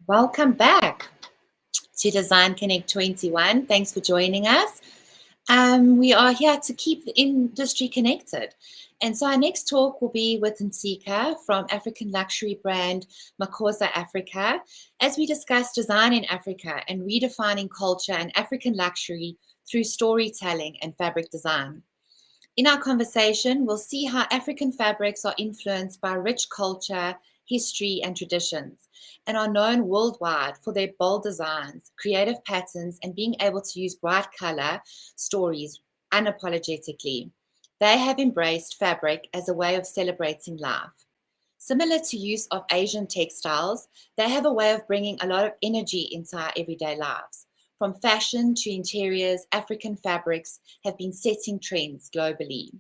Welcome back to Design Connect 21. Thanks for joining us. We are here to keep the industry connected. And so our next talk will be with NTSIKA from African luxury brand Makosa Africa, as we discuss design in Africa and redefining culture and African luxury through storytelling and fabric design. In our conversation, we'll see how African fabrics are influenced by rich culture, history, and traditions, and are known worldwide for their bold designs, creative patterns, and being able to use bright color stories unapologetically. They have embraced fabric as a way of celebrating life. Similar to use of Asian textiles, they have a way of bringing a lot of energy into our everyday lives. From fashion to interiors, African fabrics have been setting trends globally.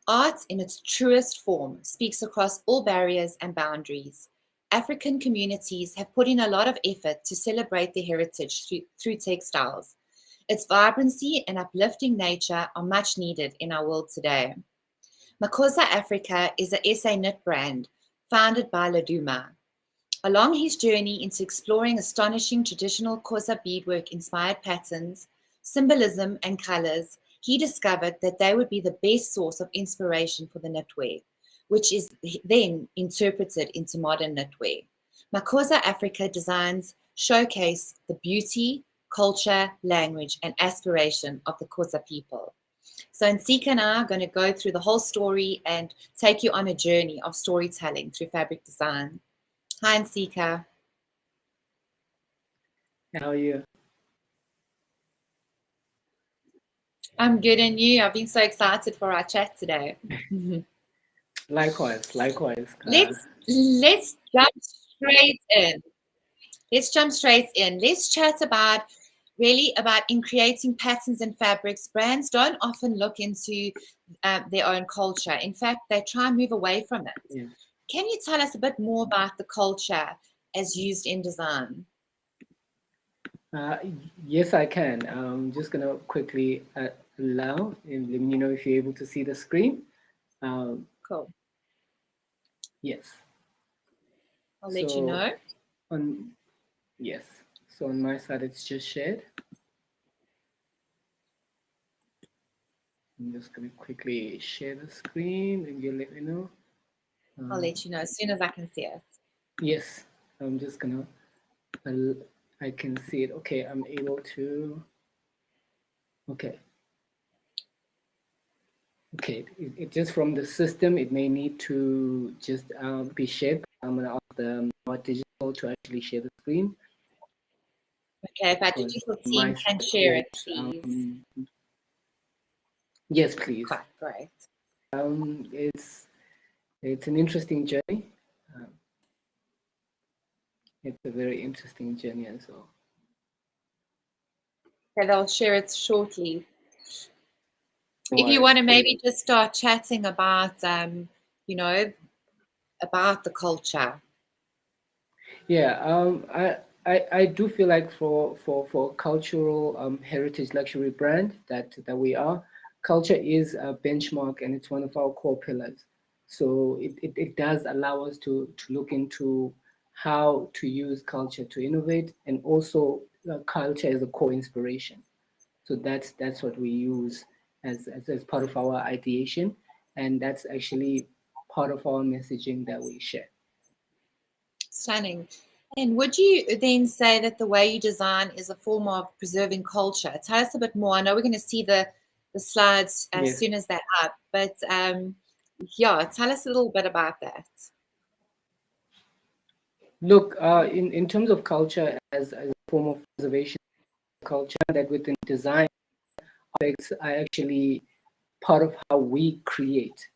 Art in its truest form speaks across all barriers and boundaries. African communities have put in a lot of effort to celebrate their heritage through textiles. Its vibrancy and uplifting nature are much needed in our world today. Makosa Africa is a SA knit brand founded by Laduma. Along his journey into exploring astonishing traditional Xhosa beadwork-inspired patterns, symbolism, and colors, he discovered that they would be the best source of inspiration for the knitwear, which is then interpreted into modern knitwear. Makosa Africa designs showcase the beauty, culture, language, and aspiration of the Xhosa people. So NTSIKA and I are going to go through the whole story and take you on a journey of storytelling through fabric design. Hi, NTSIKA. How are you? I'm good, and you? I've been so excited for our chat today. Likewise. Let's jump straight in. Let's chat about in creating patterns and fabrics. Brands don't often look into their own culture. In fact, they try and move away from it. Yeah. Can you tell us a bit more about the culture as used in design? Yes, I can. I'm just going to quickly allow, and let me know if you're able to see the screen. Cool. Yes. I'll let you know. Yes. So on my side, it's just shared. I'm just going to quickly share the screen and you let me know. I'll let you know as soon as I can see it. Yes. I'm just going to... I can see it. Okay, I'm able to. Okay. It just from the system, it may need to just be shared. I'm going to ask the digital to actually share the screen. Okay, if our digital team can share it, please. Yes, please. Quite great. It's an interesting journey. It's a very interesting journey as well. Okay, they'll share it shortly. If you want to maybe just start chatting about, about the culture. Yeah, I do feel like for cultural heritage luxury brand that we are, culture is a benchmark and it's one of our core pillars. So it does allow us to look into how to use culture to innovate, and also culture as a core inspiration. So that's what we use as part of our ideation, and that's actually part of our messaging that we share. Stunning. And would you then say that the way you design is a form of preserving culture? Tell us a bit more. I know we're going to see the slides as soon as they're up, but tell us a little bit about that. Look, in terms of culture as a form of preservation culture, that within design aspects are actually part of how we create.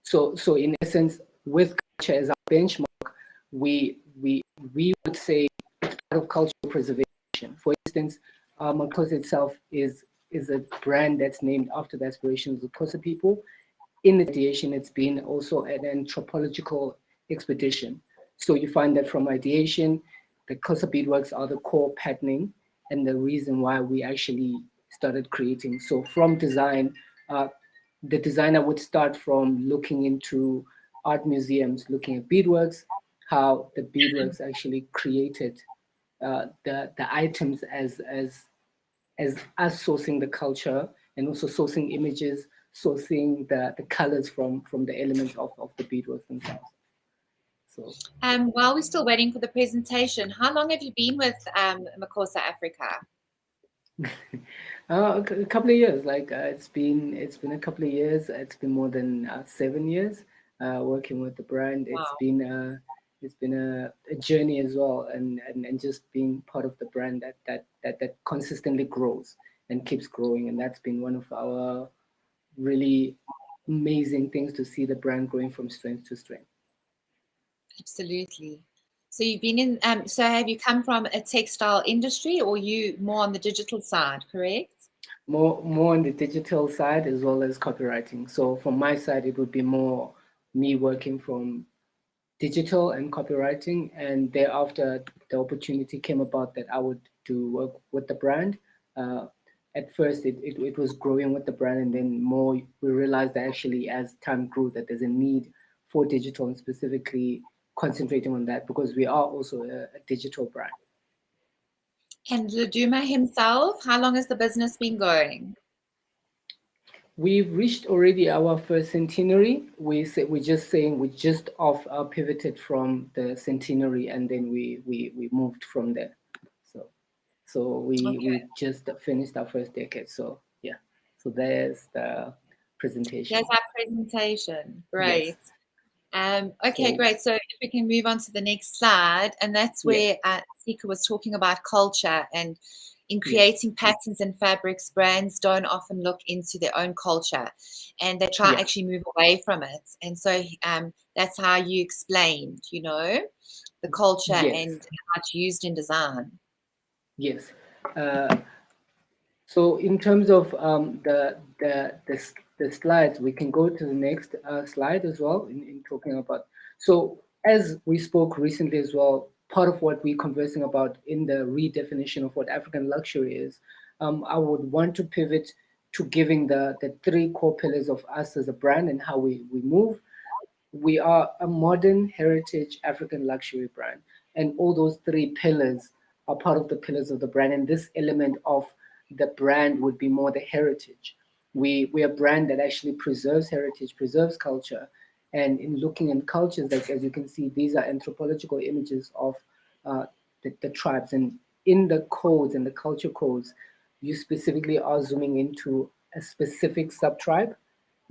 So in essence, with culture as our benchmark, we would say it's part of cultural preservation. For instance, Makosa itself is a brand that's named after the aspirations of the Xhosa people. In ideation, it's been also an anthropological expedition. So you find that from ideation, the Xhosa beadworks are the core patterning and the reason why we actually started creating. So from design, the designer would start from looking into art museums, looking at beadworks, how the beadworks actually created the items as us sourcing the culture and also sourcing images, sourcing the colors from the elements of the beadworks themselves. So while we're still waiting for the presentation, how long have you been with Makosa Africa? a couple of years. Like it's been a couple of years. It's been more than 7 years working with the brand. Wow. It's been a journey as well, and just being part of the brand that consistently grows and keeps growing. And that's been one of our really amazing things, to see the brand growing from strength to strength. Absolutely. So you've been in, so have you come from a textile industry, or you more on the digital side, correct? More on the digital side as well as copywriting. So from my side, it would be more me working from digital and copywriting, and thereafter the opportunity came about that I would do work with the brand. At first, it was growing with the brand, and then more we realized that actually as time grew that there's a need for digital, and specifically concentrating on that because we are also a digital brand. And Duma himself, how long has the business been going? We've reached already our first centenary. We're just saying we just pivoted from the centenary, and then we moved from there. So we just finished our first decade. So yeah. So there's the presentation. There's our presentation. Great. Yes. Okay, great. So if we can move on to the next slide, and that's where NTSIKA was talking about culture, and in creating patterns and fabrics, brands don't often look into their own culture, and they try actually move away from it. And so that's how you explained, you know, the culture and how it's used in design. Yes. So in terms of the slides, we can go to the next slide as well in talking about. So as we spoke recently as well, part of what we're conversing about in the redefinition of what African luxury is, I would want to pivot to giving the 3 core pillars of us as a brand and how we move. We are a modern heritage African luxury brand, and all those 3 pillars are part of the pillars of the brand. And this element of the brand would be more the heritage. We are a brand that actually preserves heritage, preserves culture. And in looking at cultures, like as you can see, these are anthropological images of the tribes. And in the codes and the culture codes, you specifically are zooming into a specific sub-tribe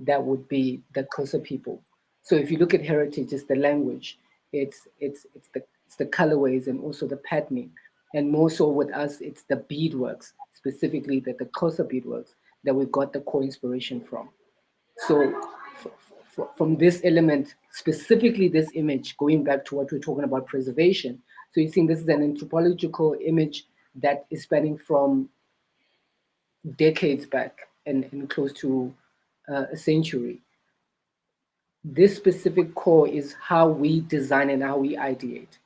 that would be the Xhosa people. So if you look at heritage, it's the language, it's the colorways and also the patterning. And more so with us, it's the beadworks, specifically the Xhosa beadworks that we got the core inspiration from. So from this element, specifically this image, going back to what we're talking about preservation. So you're seeing this is an anthropological image that is spanning from decades back and close to a century. This specific core is how we design and how we ideate.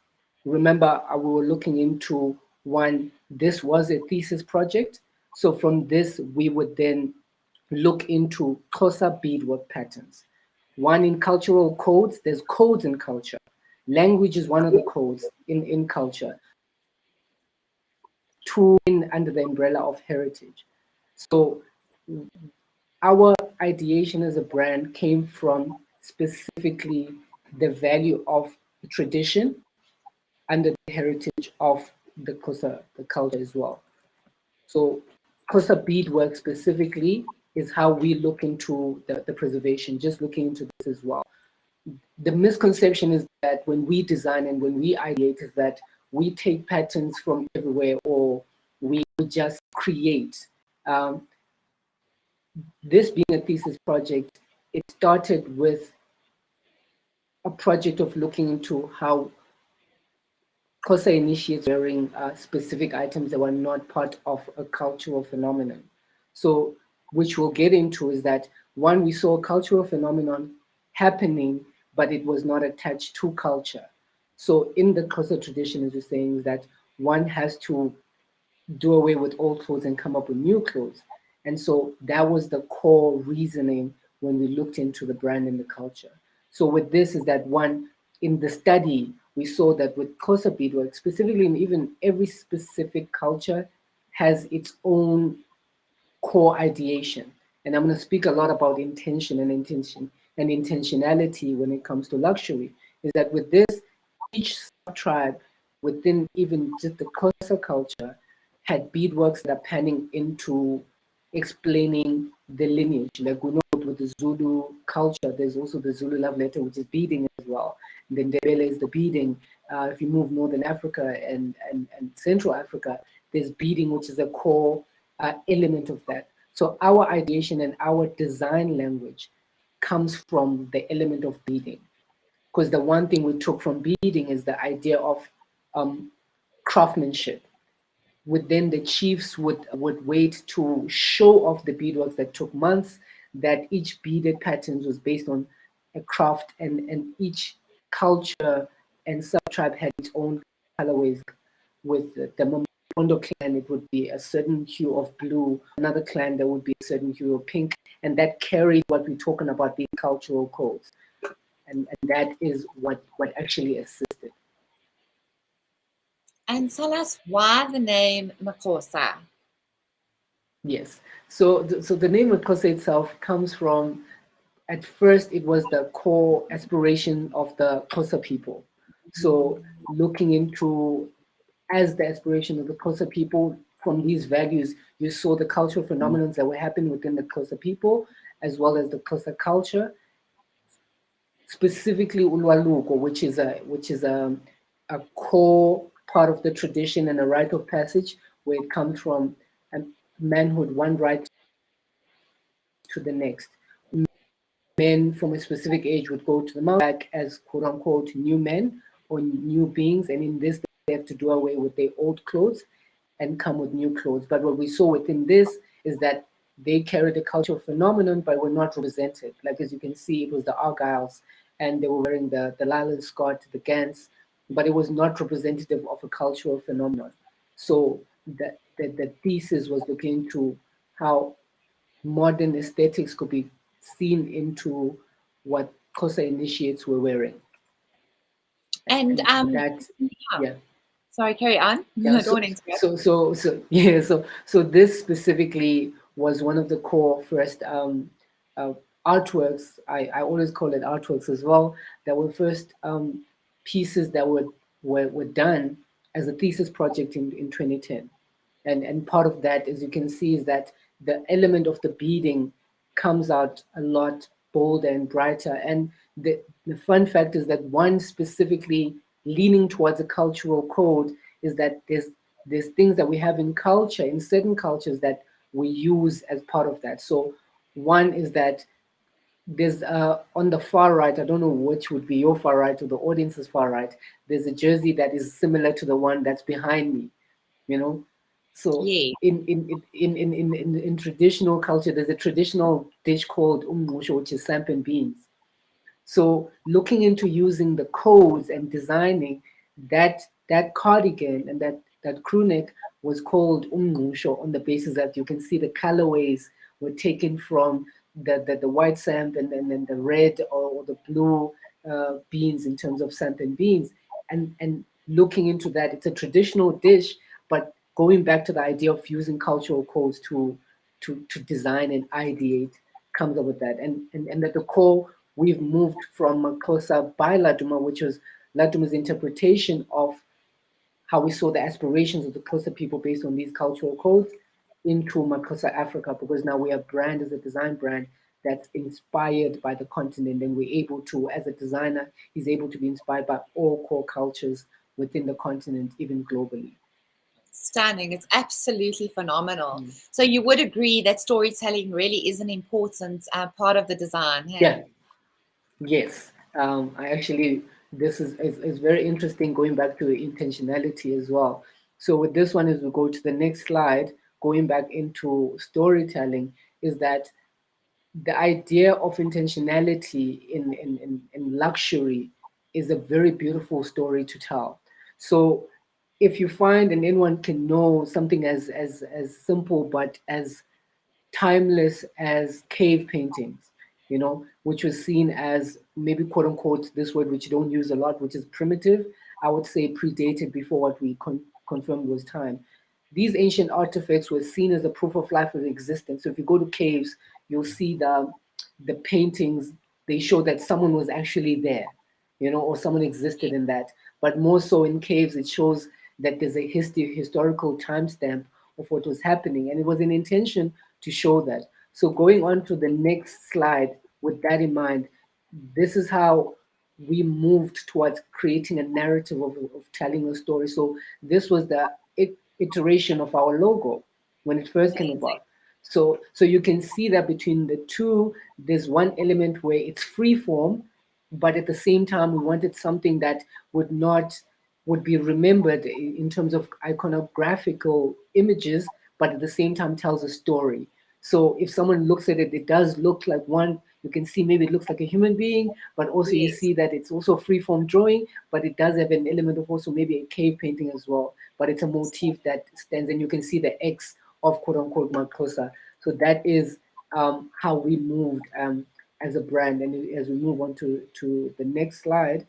Remember, we were looking into one, this was a thesis project. So from this, we would then look into Xhosa beadwork patterns. One, in cultural codes, there's codes in culture. Language is one of the codes in culture. 2, under the umbrella of heritage. So our ideation as a brand came from specifically the value of tradition under the heritage of the Xhosa, the culture as well. So Xhosa beadwork specifically is how we look into the preservation, just looking into this as well. The misconception is that when we design and when we ideate is that we take patterns from everywhere or we just create. This being a thesis project, it started with a project of looking into how Xhosa initiates wearing specific items that were not part of a cultural phenomenon. So, which we'll get into is that one, we saw a cultural phenomenon happening, but it was not attached to culture. So in the Xhosa tradition, as you're saying, is that one has to do away with old clothes and come up with new clothes. And so that was the core reasoning when we looked into the brand and the culture. So with this is that one, in the study we saw that with Xhosa beadwork, specifically, and even every specific culture has its own core ideation. And I'm going to speak a lot about intention and intentionality when it comes to luxury. Is that with this, each tribe within even just the Xhosa culture had beadworks that are panning into explaining the lineage. Like we know with the Zulu culture, there's also the Zulu love letter, which is beading as well. And then Ndebele is the beading. If you move Northern Africa and Central Africa, there's beading, which is a core element of that. So our ideation and our design language comes from the element of beading. Because the one thing we took from beading is the idea of craftsmanship. Within the chiefs would wait to show off the beadworks that took months, that each beaded patterns was based on a craft, and each culture and sub-tribe had its own colorways. With the Mondo clan, it would be a certain hue of blue, another clan there would be a certain hue of pink, and that carried what we're talking about, these cultural codes. And that is what actually assisted. And tell us why the name Xhosa. Yes. So the name Xhosa itself comes from, at first, it was the core aspiration of the Xhosa people. So looking into, as the aspiration of the Xhosa people, from these values, you saw the cultural phenomena that were happening within the Xhosa people, as well as the Xhosa culture, specifically Ulwaluko, which is a core part of the tradition and a rite of passage, where it comes from manhood, one right to the next. Men from a specific age would go to the mountain back as quote unquote new men or new beings, and in this they have to do away with their old clothes and come with new clothes. But what we saw within this is that they carried a cultural phenomenon but were not represented. Like as you can see, it was the Argyles, and they were wearing the Leyland Scott, the Gants, but it was not representative of a cultural phenomenon. So the thesis was looking into how modern aesthetics could be seen into what Xhosa initiates were wearing. And that, yeah. Sorry, carry on. Yeah, I don't want to interrupt. so this specifically was one of the core first artworks. I always call it artworks as well. That were first pieces that were done as a thesis project in 2010. And part of that, as you can see, is that the element of the beading comes out a lot bolder and brighter. And the fun fact is that one specifically leaning towards a cultural code is that there's things that we have in culture, in certain cultures, that we use as part of that. So one is that there's on the far right, I don't know which would be your far right or the audience's far right, there's a jersey that is similar to the one that's behind me, you know. So Yeah. in traditional culture, there's a traditional dish called umngqusho, which is samp beans. So looking into using the codes and designing that cardigan and that crew neck was called umngqusho, on the basis that you can see the colorways were taken from the white samp and then the red or the blue beans in terms of samp and beans. And looking into that, it's a traditional dish, but going back to the idea of using cultural codes to design and ideate comes up with that. And at the core, we've moved from Xhosa by Laduma, which was Laduma's interpretation of how we saw the aspirations of the Xhosa people based on these cultural codes, into Xhosa Africa, because now we have brand as a design brand that's inspired by the continent, and we're able to, as a designer, he's able to be inspired by all core cultures within the continent, even globally. Stunning. It's absolutely phenomenal. So you would agree that storytelling really is an important part of the design. Hey? Yeah. Yes. I actually, this is very interesting, going back to intentionality as well. So with this one, as we go to the next slide, going back into storytelling, is that the idea of intentionality in luxury is a very beautiful story to tell. So if you find, and anyone can know, something as simple but as timeless as cave paintings, which was seen as maybe quote unquote, this word which you don't use a lot, which is primitive, I would say predated before what we confirmed was time. These ancient artifacts were seen as a proof of life of existence. So if you go to caves, you'll see the paintings, they show that someone was actually there, or someone existed in that. But more so in caves, it shows that there's a historical timestamp of what was happening. And it was an intention to show that. So going on to the next slide, with that in mind, this is how we moved towards creating a narrative of telling a story. So this was the iteration of our logo when it first came about. So you can see that between the two, there's one element where it's free form, but at the same time, we wanted something that would be remembered in terms of iconographical images, but at the same time tells a story. So if someone looks at it, it does look like one, you can see maybe it looks like a human being, but also you see that it's also a free form drawing, but it does have an element of also maybe a cave painting as well, but it's a motif that stands, and you can see the X of quote unquote Makosa. So that is how we moved as a brand. And as we move on to the next slide,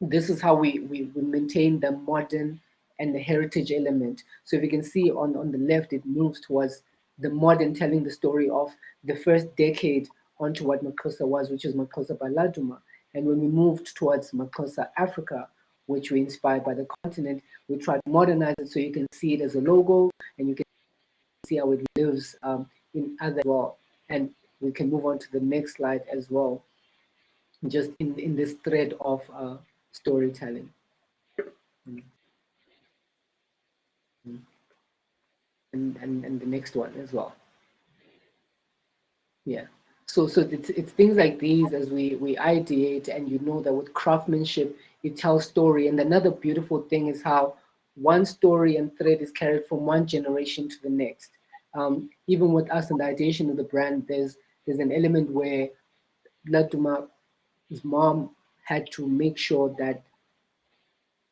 this is how we maintain the modern and the heritage element. So if you can see on the left, it moves towards the modern, telling the story of the first decade onto what Makosa was, which is Makosa by Laduma. And when we moved towards Makosa Africa, which we inspired by the continent, we tried to modernize it so you can see it as a logo, and you can see how it lives in other as well. And we can move on to the next slide as well, just in this thread of storytelling. And the next one as well. Yeah. So it's things like these as we ideate, and that with craftsmanship, it tells story. And another beautiful thing is how one story and thread is carried from one generation to the next. Even with us and the ideation of the brand, there's an element where Laduma's mom had to make sure that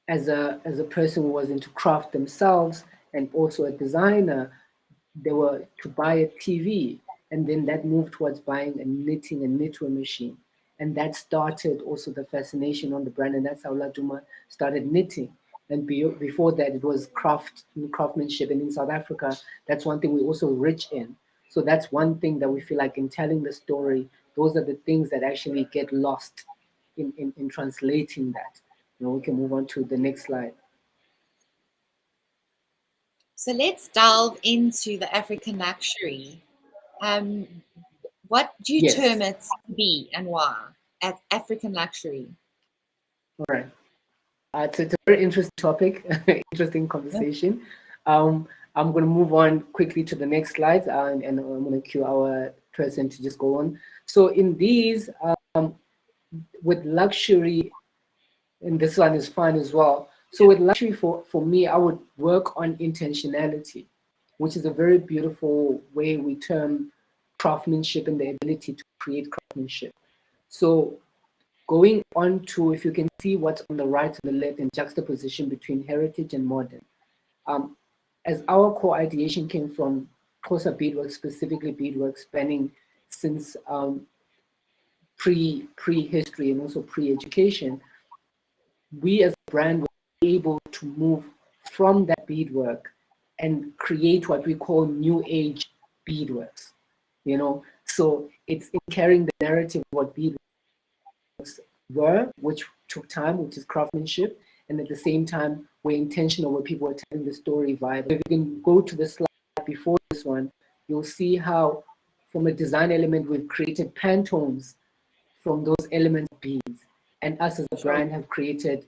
as a person who was into craft themselves and also a designer, they were to buy a TV, and then that moved towards buying a knitwear machine. And that started also the fascination on the brand, and that's how Laduma started knitting. And before that, it was craftsmanship. And in South Africa, that's one thing we're also rich in. So that's one thing that we feel like in telling the story, those are the things that actually get lost in translating that. We can move on to the next slide. So let's delve into the African luxury. What do you term it to be, and why? At African luxury. All right. It's a very interesting topic, interesting conversation. I'm going to move on quickly to the next slide, and I'm going to cue our person to just go on. So in these, with luxury, and this one is fine as well. So with luxury, for me, I would work on intentionality, which is a very beautiful way we term craftsmanship and the ability to create craftsmanship. So going on to, if you can see what's on the right and the left in juxtaposition between heritage and modern. As our core ideation came from Xhosa beadwork, specifically beadwork spanning since pre-history and also pre-education, we as a brand were able to move from that beadwork and create what we call new age beadworks. So it's in carrying the narrative of what beadworks were, which took time, which is craftsmanship, and at the same time we're intentional where people are telling the story vibe. If you can go to the slide before this one, you'll see how from a design element we've created Pantones from those elements of beads, and us as a brand have created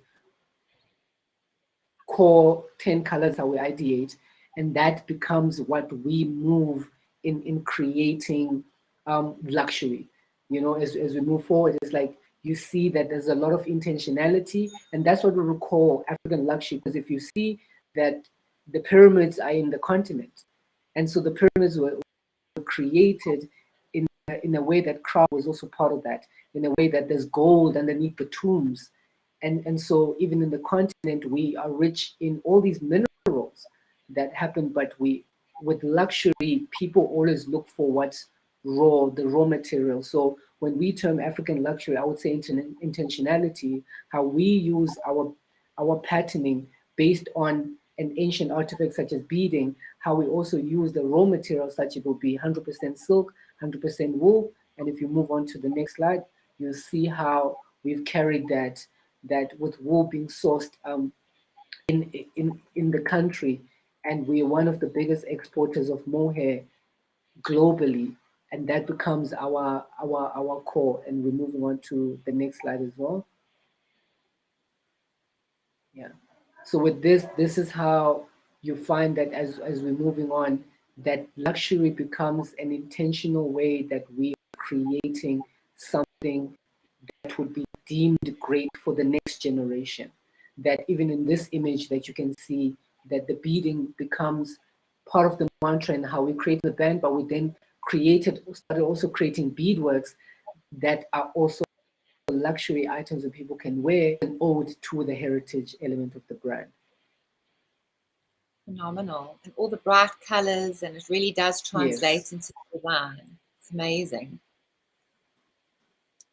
core 10 colors that we ideate, and that becomes what we move in creating luxury. As we move forward, it's like you see that there's a lot of intentionality, and that's what we call African luxury. Because if you see that the pyramids are in the continent, and so the pyramids were created in a way that craft was also part of that, in a way that there's gold underneath the tombs. And so even in the continent, we are rich in all these minerals that happen, but with luxury, people always look for what's the raw material. So when we term African luxury, I would say intentionality, how we use our patterning based on an ancient artifact such as beading, how we also use the raw materials such it will be 100% silk, 100% wool. And if you move on to the next slide, you'll see how we've carried that with wool being sourced in the country, and we're one of the biggest exporters of mohair globally, and that becomes our core. And we're moving on to the next slide as well. Yeah. So with this is how you find that as we're moving on, that luxury becomes an intentional way that we are creating something that would be deemed great for the next generation. That even in this image that you can see, that the beading becomes part of the mantra and how we create the band, but we then started also creating beadworks that are also luxury items that people can wear, an ode to the heritage element of the brand. Phenomenal. And all the bright colors, and it really does translate Yes. into the design. It's amazing.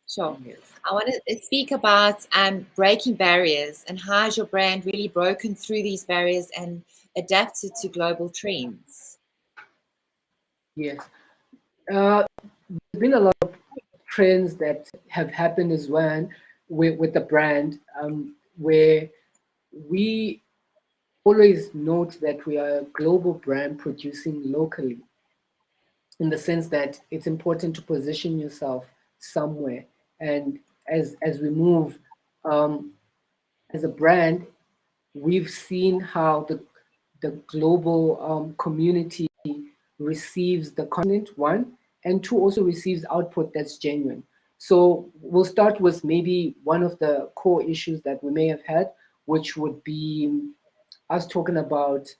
Sure. Yes. I want to speak about breaking barriers, and how has your brand really broken through these barriers and adapted to global trends? Yes. There's been a lot of trends that have happened as well with the brand, where we always note that we are a global brand producing locally, in the sense that it's important to position yourself somewhere. And as we move as a brand, we've seen how the global community receives the content, one, and two, also receives output that's genuine. So we'll start with maybe one of the core issues that we may have had, which would be us talking about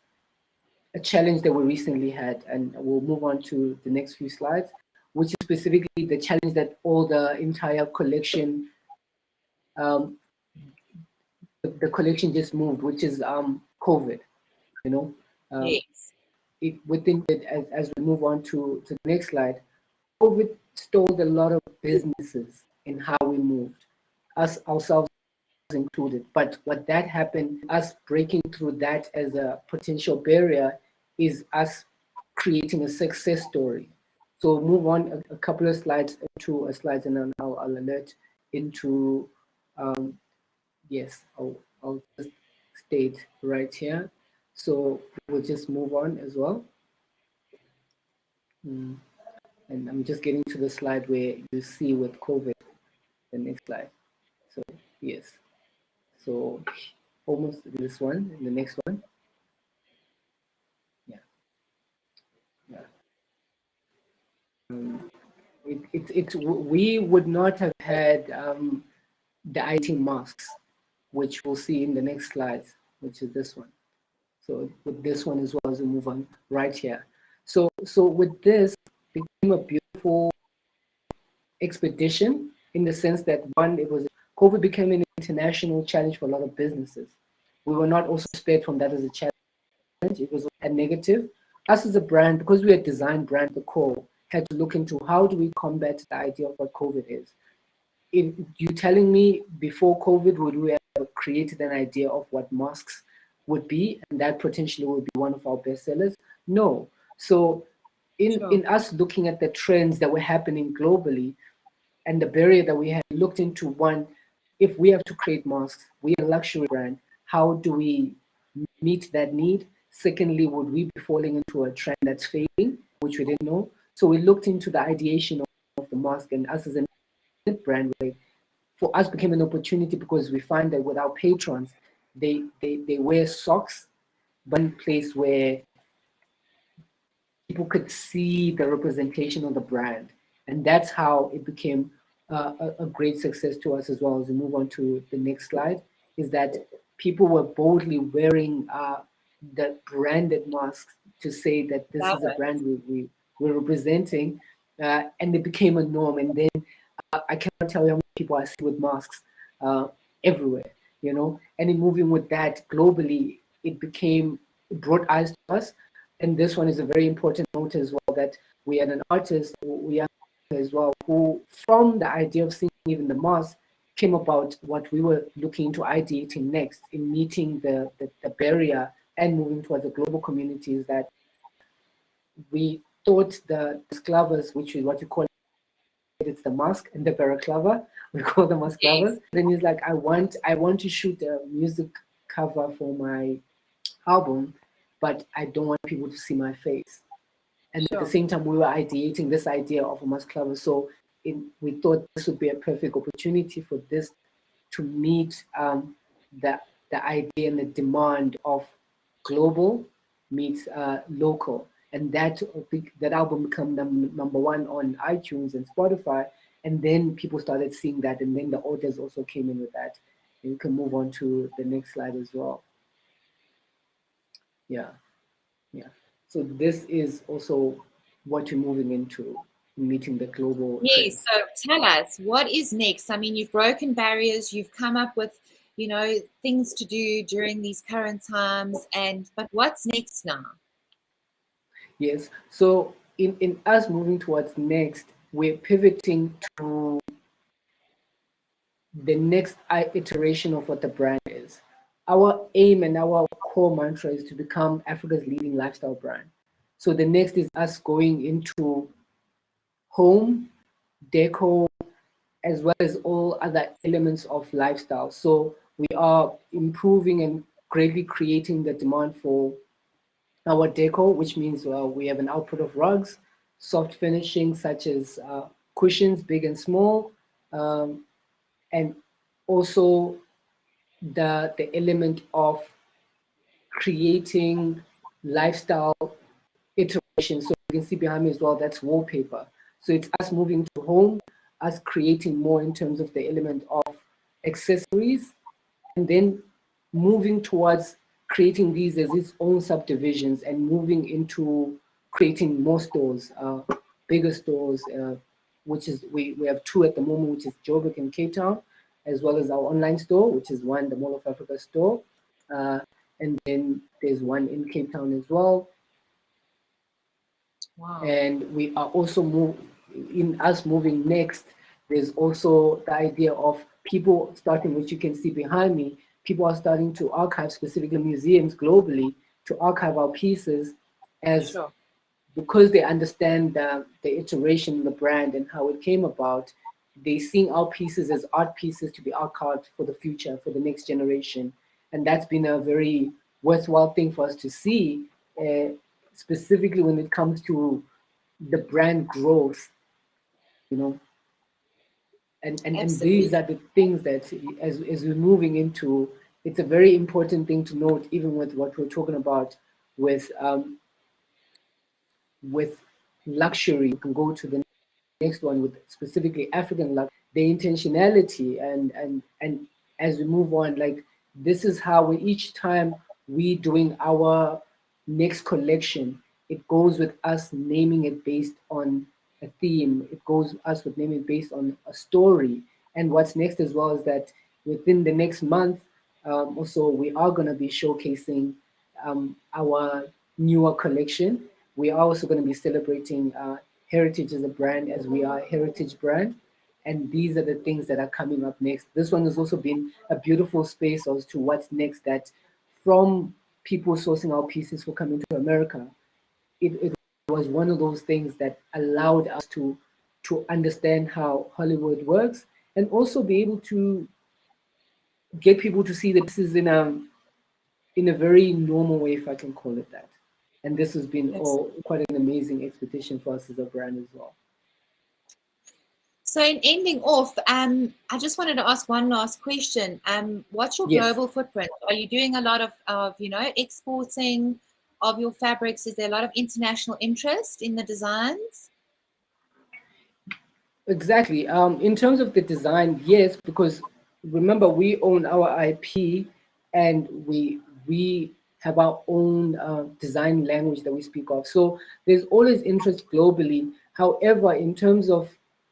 a challenge that we recently had, and we'll move on to the next few slides, which is specifically the challenge that all the entire collection, the collection just moved, which is COVID. You know, Yes. within it, as we move on to the next slide, COVID stole a lot of businesses in how we moved, us ourselves included. But what that happened, us breaking through that as a potential barrier, is us creating a success story. So move on a couple of slides to slides, and then I'll alert into, yes, I'll just state right here. So we'll just move on as well. And I'm just getting to the slide where you see with COVID, the next slide. So yes, so almost this one, and the next one. Yeah. We would not have had the IT masks, which we'll see in the next slides, which is this one. So with this one as well, as we move on right here. So with this, it became a beautiful expedition, in the sense that, one, COVID became an international challenge for a lot of businesses. We were not also spared from that as a challenge. It was a negative. Us as a brand, because we are a design brand at the core, had to look into how do we combat the idea of what COVID is. If you're telling me before COVID, would we have created an idea of what masks would be, and that potentially would be one of our best sellers? No. So in us looking at the trends that were happening globally, and the barrier that we had looked into, one, if we have to create masks, we are a luxury brand, how do we meet that need? Secondly, would we be falling into a trend that's fading, which we didn't know? So we looked into the ideation of the mask, and us as a brand, for us became an opportunity, because we find that with our patrons, they wear socks, one place where people could see the representation of the brand. And that's how it became a great success to us as well. As we move on to the next slide, is that people were boldly wearing the branded masks to say that this is a brand we're representing, and it became a norm. And then I cannot tell you how many people I see with masks everywhere, you know. And in moving with that globally, it brought eyes to us. and this one is a very important note as well, that we had an artist, we are as well, who from the idea of singing even the mass came about what we were looking into ideating next in meeting the barrier and moving towards the global communities, that we thought the clavers, which is what you call it's the mask and the balaclava, we call them as clavers. Then he's like, I want to shoot a music cover for my album, but I don't want people to see my face. And at the same time, we were ideating this idea of a mask cover. So we thought this would be a perfect opportunity for this to meet the idea and the demand of global meets local. And that album became number one on iTunes and Spotify. And then people started seeing that, and then the orders also came in with that. And you can move on to the next slide as well. Yeah. So this is also what you're moving into, meeting the global yes. trends. So tell us, what is next? I mean, you've broken barriers, you've come up with, you know, things to do during these current times, but what's next now? Yes. So in us moving towards next, we're pivoting to the next iteration of what the brand is. Our aim and our core mantra is to become Africa's leading lifestyle brand. So the next is us going into home, deco, as well as all other elements of lifestyle. So we are improving and greatly creating the demand for our deco, which means we have an output of rugs, soft finishing such as cushions, big and small, and also the element of creating lifestyle iteration. So you can see behind me as well, that's wallpaper. So it's us moving to home, us creating more in terms of the element of accessories, and then moving towards creating these as its own subdivisions and moving into creating more stores, bigger stores, which is, we have two at the moment, which is Joburg and Cape Town, as well as our online store, which is one, the Mall of Africa store. And then there's one in Cape Town as well. Wow. And we are also moving next, there's also the idea of people starting, which you can see behind me, people are starting to archive, specifically museums globally, to archive our pieces as because they understand the iteration, the brand, and how it came about. They seeing our pieces as art pieces to be archived for the future, for the next generation. And that's been a very worthwhile thing for us to see, specifically when it comes to the brand growth, you know. And these are the things that as we're moving into, it's a very important thing to note, even with what we're talking about with luxury. You can go to the next one with specifically African luxury, the intentionality, and as we move on, like this is how we, each time we doing our next collection, it goes with us naming it based on a theme. It goes us with naming it based on a story. And what's next as well is that within the next month, also we are going to be showcasing our newer collection. We are also going to be celebrating heritage as a brand, as we are a heritage brand. And these are the things that are coming up next. This one has also been a beautiful space as to what's next, that from people sourcing our pieces for coming to America, it was one of those things that allowed us to understand how Hollywood works, and also be able to get people to see that this is in a very normal way, if I can call it that. And this has been quite an amazing expedition for us as a brand as well. So in ending off, I just wanted to ask one last question. What's your global footprint? Are you doing a lot of exporting of your fabrics? Is there a lot of international interest in the designs? Exactly. In terms of the design, yes, because remember, we own our IP, and we have our own design language that we speak of. So there's always interest globally. However, in terms of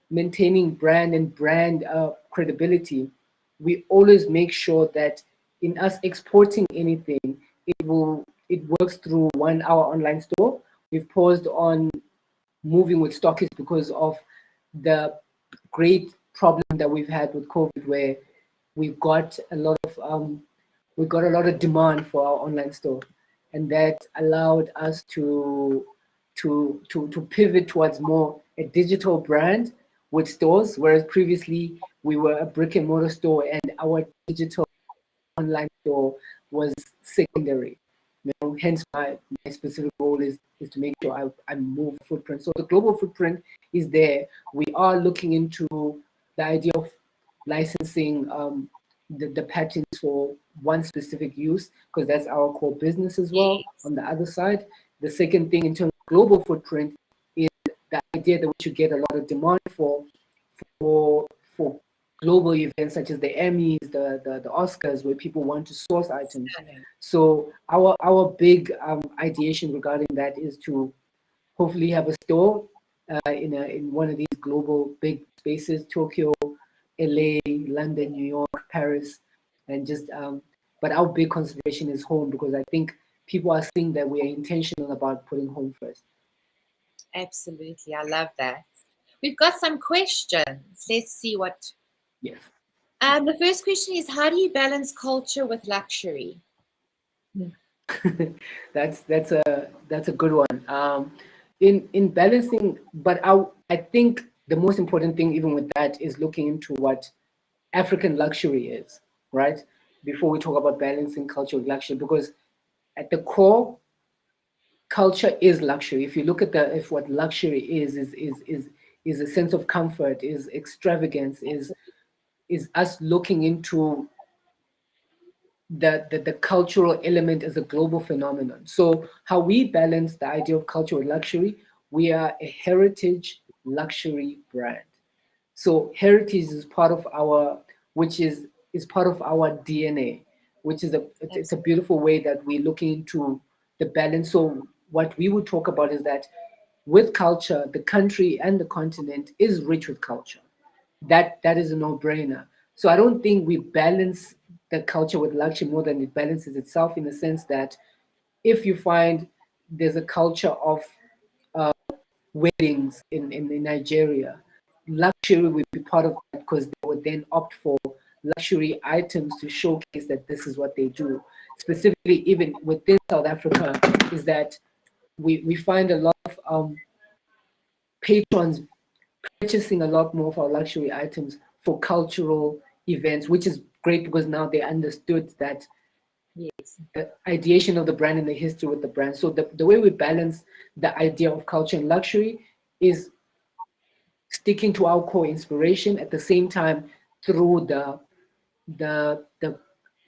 maintaining brand and brand credibility, we always make sure that in us exporting anything, it will it works through our online store. We've paused on moving with stockists because of the great problem that we've had with COVID, where we've got a lot of demand for our online store, and that allowed us to pivot towards more a digital brand with stores, whereas previously we were a brick and mortar store and our digital online store was secondary. Hence my specific role is to make sure I move footprint. So the global footprint is there. We are looking into the idea of licensing the patents for one specific use, because that's our core business as well. On the other side, the second thing in terms of global footprint is the idea that we should get a lot of demand for global events such as the Emmys, the Oscars, where people want to source items. So our big ideation regarding that is to hopefully have a store in one of these global big spaces: Tokyo, LA, London, New York, Paris, and just. But our big consideration is home, because I think people are seeing that we are intentional about putting home first. Absolutely, I love that. We've got some questions. Let's see what. Yes. The first question is, how do you balance culture with luxury? That's a good one. In balancing, but I think the most important thing even with that is looking into what African luxury is, right? Before we talk about balancing culture with luxury, because at the core, culture is luxury. If you look at if what luxury is a sense of comfort, is extravagance, is us looking into the cultural element as a global phenomenon. So how we balance the idea of culture with luxury, we are a heritage luxury brand. So heritage is part of our, which is part of our DNA, which is it's a beautiful way that we're looking into the balance. So what we would talk about is that with culture, the country and the continent is rich with culture. That is a no-brainer. So I don't think we balance the culture with luxury more than it balances itself, in the sense that if you find there's a culture of weddings in Nigeria, luxury would be part of that, because they would then opt for luxury items to showcase that this is what they do. Specifically, even within South Africa, is that we find a lot of patrons purchasing a lot more of our luxury items for cultural events, which is great, because now they understood that the ideation of the brand and the history with the brand. So the way we balance the idea of culture and luxury is sticking to our core inspiration, at the same time through the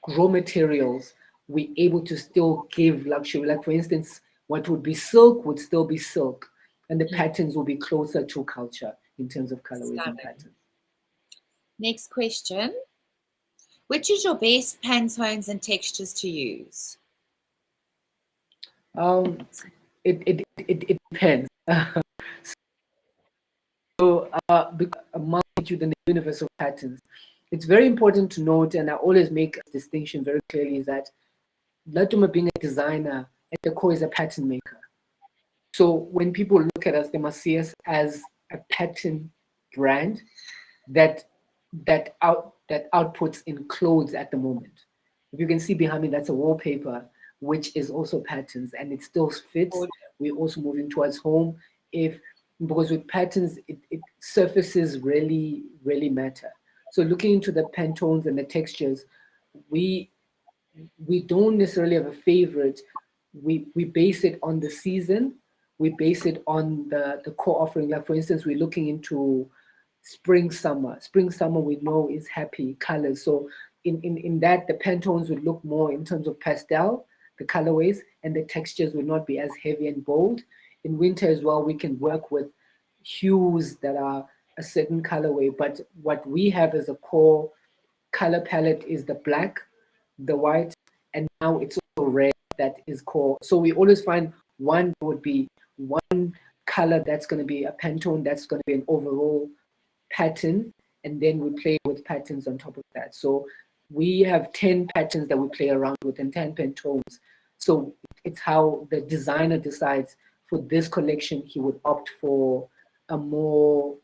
raw materials, we're able to still give luxury. Like for instance, what would be silk would still be silk, and the patterns will be closer to culture in terms of colorways and patterns. Next question. Which is your best Pantones and textures to use? It depends. So a multitude in the universe of patterns. It's very important to note, and I always make a distinction very clearly, is that Latuma, being a designer, at the core is a pattern maker. So when people look at us, they must see us as a pattern brand that outputs in clothes at the moment. If you can see behind me, that's a wallpaper, which is also patterns, and it still fits. We're also moving towards home, because with patterns, it surfaces really matter. So looking into the Pantones and the textures, we don't necessarily have a favorite. We base it on the season. We base it on the core offering. Like for instance, we're looking into spring, summer. Spring, summer, we know is happy colors. So in that, the Pantones would look more in terms of pastel, the colorways, and the textures would not be as heavy and bold. In winter as well, we can work with hues that are a certain colorway. But what we have as a core color palette is the black, the white, and now it's also red that is core. So we always find one would be one color that's going to be a Pantone, that's going to be an overall pattern, and then we play with patterns on top of that. So we have 10 patterns that we play around with, and 10 Pantones. So it's how the designer decides for this collection, he would opt for a more,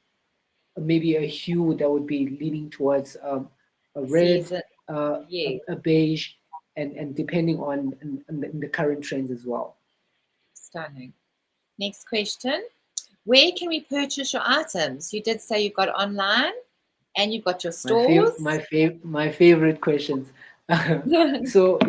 maybe a hue that would be leaning towards a red, Season. Yeah. a beige, and depending on in the current trends as well. Stunning. Next question. Where can we purchase your items? You did say you've got online and you've got your stores. My favorite questions. So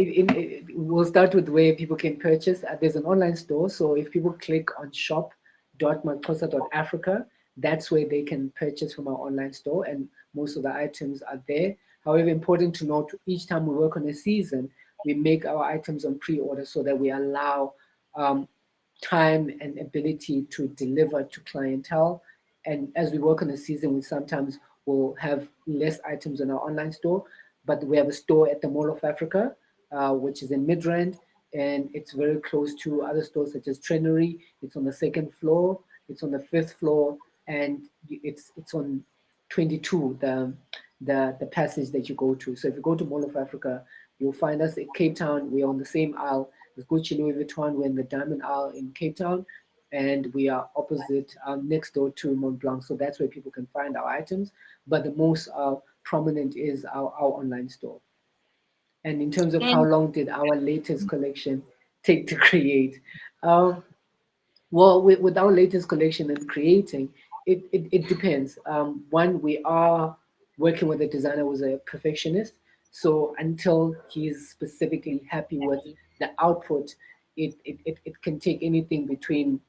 we'll start with where people can purchase. There's an online store. So if people click on shop.maxxosa.africa, that's where they can purchase from our online store, and most of the items are there. However, important to note, each time we work on a season, we make our items on pre-order so that we allow time and ability to deliver to clientele. And as we work on the season, we sometimes will have less items on our online store, but we have a store at the Mall of Africa, which is in Midrand, and it's very close to other stores such as Trenery. It's on the second floor, it's on the fifth floor, and it's on 22, the passage that you go to. So if you go to Mall of Africa, you'll find us in Cape Town. We're on the same aisle as Gucci, Louis Vuitton. We're in the Diamond Aisle in Cape Town, and we are opposite, next door to Mont Blanc. So that's where people can find our items. But the most prominent is our online store. And in terms of how And long did our latest collection take to create? Well, with our latest collection and creating, it depends. One, we are working with a designer who's a perfectionist. So until he's specifically happy with the output, it can take anything between,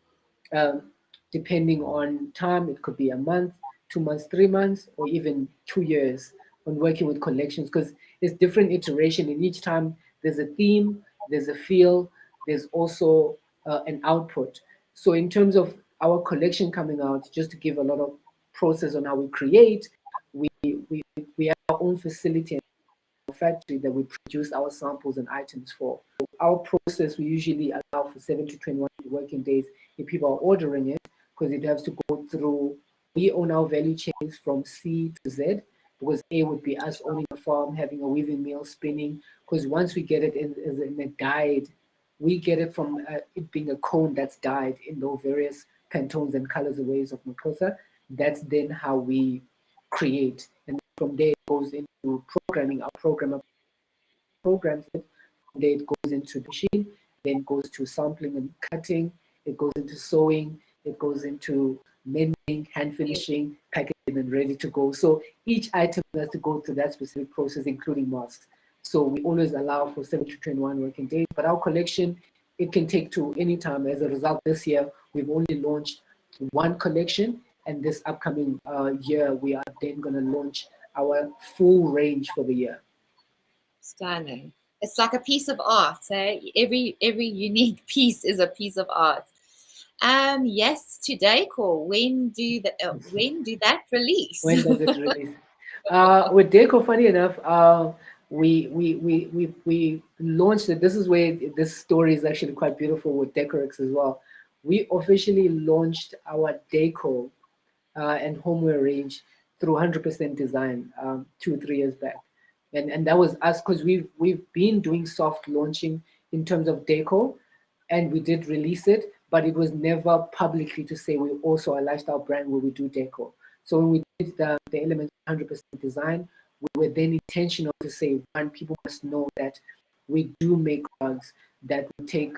um, depending on time, it could be a month, 2 months, 3 months, or even 2 years on working with collections, because there's different iteration, and each time there's a theme, there's a feel, there's also an output. So in terms of our collection coming out, just to give a lot of process on how we create, we we, we have our own facility and factory that we produce our samples and items for. Our process, we usually allow for 7 to 21 working days if people are ordering it, because it has to go through, we own our value chains from C to Z, because A would be us owning a farm, having a weaving mill, spinning, because once we get it in a dyed, we get it from it being a cone that's dyed in those various Pantones and colors and ways of Makosa. That's then how we create. And from there it goes into programming. Our programmer programs it. From there it goes into the machine, then goes to sampling and cutting. It goes into sewing. It goes into mending, hand finishing, packaging, and ready to go. So each item has to go through that specific process, including masks. So we always allow for 7 to 21 working days. But our collection, it can take to any time. As a result, this year, we've only launched one collection. And this upcoming year, we are then going to launch our full range for the year. stunning. It's like a piece of art. Eh? Every unique piece is a piece of art. Yes, to Decor. When do that release? When does it release? With Deco, funny enough, we launched it. This is where this story is actually quite beautiful with Decorex as well. We officially launched our Deco and homeware range through 100% Design 2-3 years back, and that was us, because we've been doing soft launching in terms of Deco, and we did release it, but it was never publicly to say we also a lifestyle brand where we do Deco. So when we did the elements 100% Design, we were then intentional to say, one, people must know that we do make rugs that we take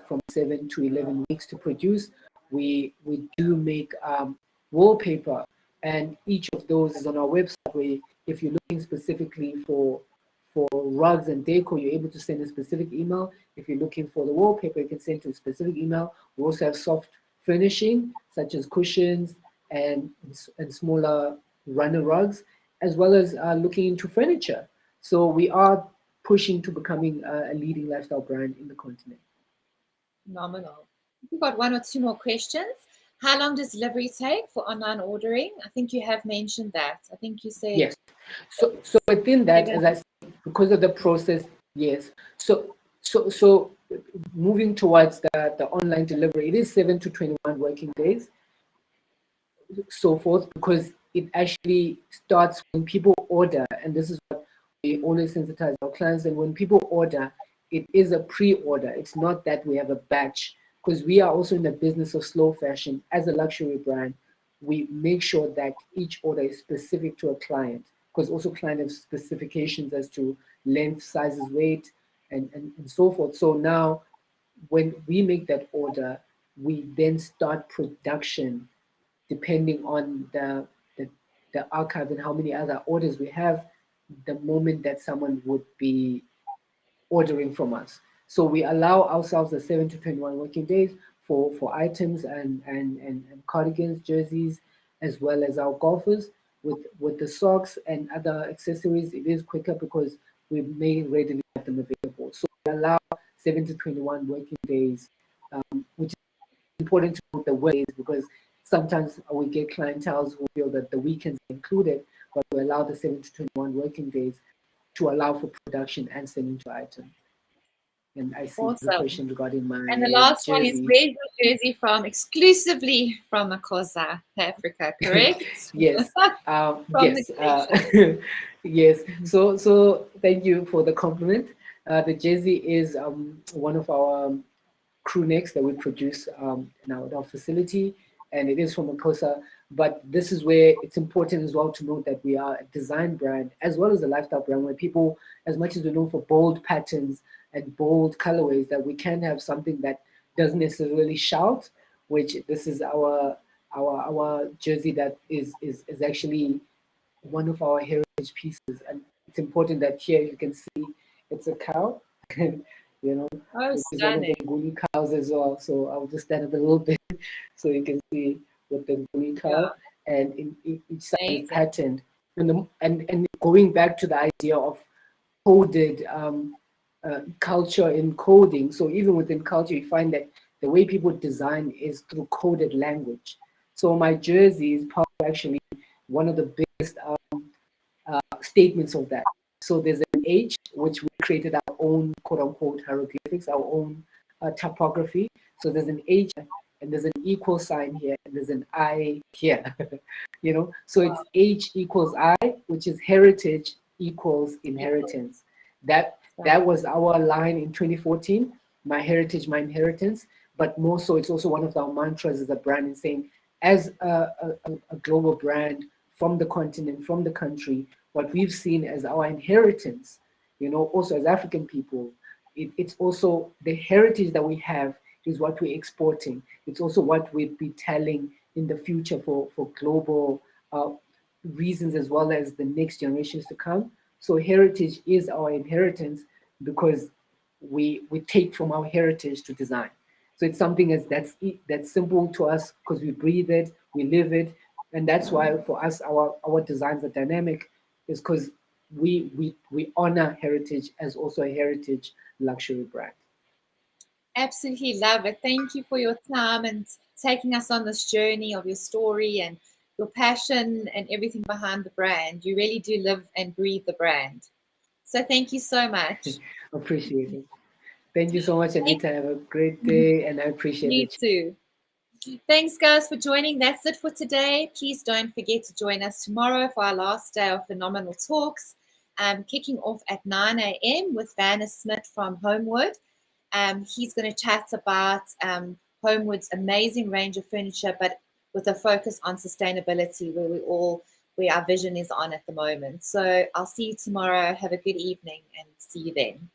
from 7 to 11 weeks to produce. We do make wallpaper, and each of those is on our website, where if you're looking specifically for rugs and deco, you're able to send a specific email. If you're looking for the wallpaper, you can send to a specific email. We also have soft furnishing, such as cushions and smaller runner rugs, as well as looking into furniture. So we are pushing to becoming a leading lifestyle brand in the continent. Phenomenal. We've got 1 or 2 more questions. How long does delivery take for online ordering? I think you have mentioned that. I think you said yes. So within that, as I said, because of the process, yes. So moving towards the online delivery, it is 7 to 21 working days, so forth, because it actually starts when people order, and this is what we always sensitize our clients. And when people order, it is a pre-order. It's not that we have a batch, because we are also in the business of slow fashion. As a luxury brand, we make sure that each order is specific to a client, because also client have specifications as to length, sizes, weight, and so forth. So now when we make that order, we then start production depending on the archive and how many other orders we have the moment that someone would be ordering from us. So we allow ourselves the 7 to 21 working days for items and cardigans, jerseys, as well as our golfers. With the socks and other accessories, it is quicker because we may readily have them available. So we allow 7 to 21 working days, which is important to note the ways, because sometimes we get clientele who feel that the weekends are included, but we allow the 7 to 21 working days to allow for production and sending to item. And I see the Awesome. question regarding my And the last one is, jersey. where's your jersey from? Exclusively from Makosa, Africa, correct? Yes, From yes, the yes. So thank you for the compliment. The jersey is one of our crew necks that we produce in our facility, and it is from Makosa. But this is where it's important as well to note that we are a design brand as well as a lifestyle brand, where people, as much as we're known for bold patterns and bold colorways, that we can have something that doesn't necessarily shout, which this is our jersey that is actually one of our heritage pieces. And it's important that here you can see it's a cow. And you know, Oh, it's one of the stunning. Nguni cows as well. So I'll just stand up a little bit so you can see with the Nguni cow. And in each side is Amazing. patterned. And going back to the idea of coded culture in coding. So even within culture, you find that the way people design is through coded language. So my jersey is part of actually one of the biggest statements of that. So there's an H, which we created our own quote unquote hieroglyphics, our own typography. So there's an H and there's an equal sign here and there's an I here. You know, so it's H equals I, which is heritage equals inheritance. That was our line in 2014, my heritage, my inheritance. But more so, it's also one of our mantras as a brand, in saying, as a global brand from the continent, from the country, what we've seen as our inheritance, you know, also as African people, it's also the heritage that we have is what we're exporting. It's also what we'll be telling in the future for global reasons, as well as the next generations to come. So heritage is our inheritance, because we take from our heritage to design. So it's something that's simple to us, because we breathe it, we live it, and that's why for us our designs are dynamic, is because we honor heritage as also a heritage luxury brand. Absolutely love it. Thank you for your time and taking us on this journey of your story and your passion and everything behind the brand. You really do live and breathe the brand. So thank you so much. Appreciate it. Thank you so much, Anita. Have a great day, and I appreciate You it. too. Thanks, guys, for joining. That's it for today. Please don't forget to join us tomorrow for our last day of Phenomenal Talks, kicking off at 9 a.m. with Vanna Smith from Homewood. He's going to chat about Homewood's amazing range of furniture, but with a focus on sustainability, where our vision is on at the moment. So I'll see you tomorrow. Have a good evening and see you then.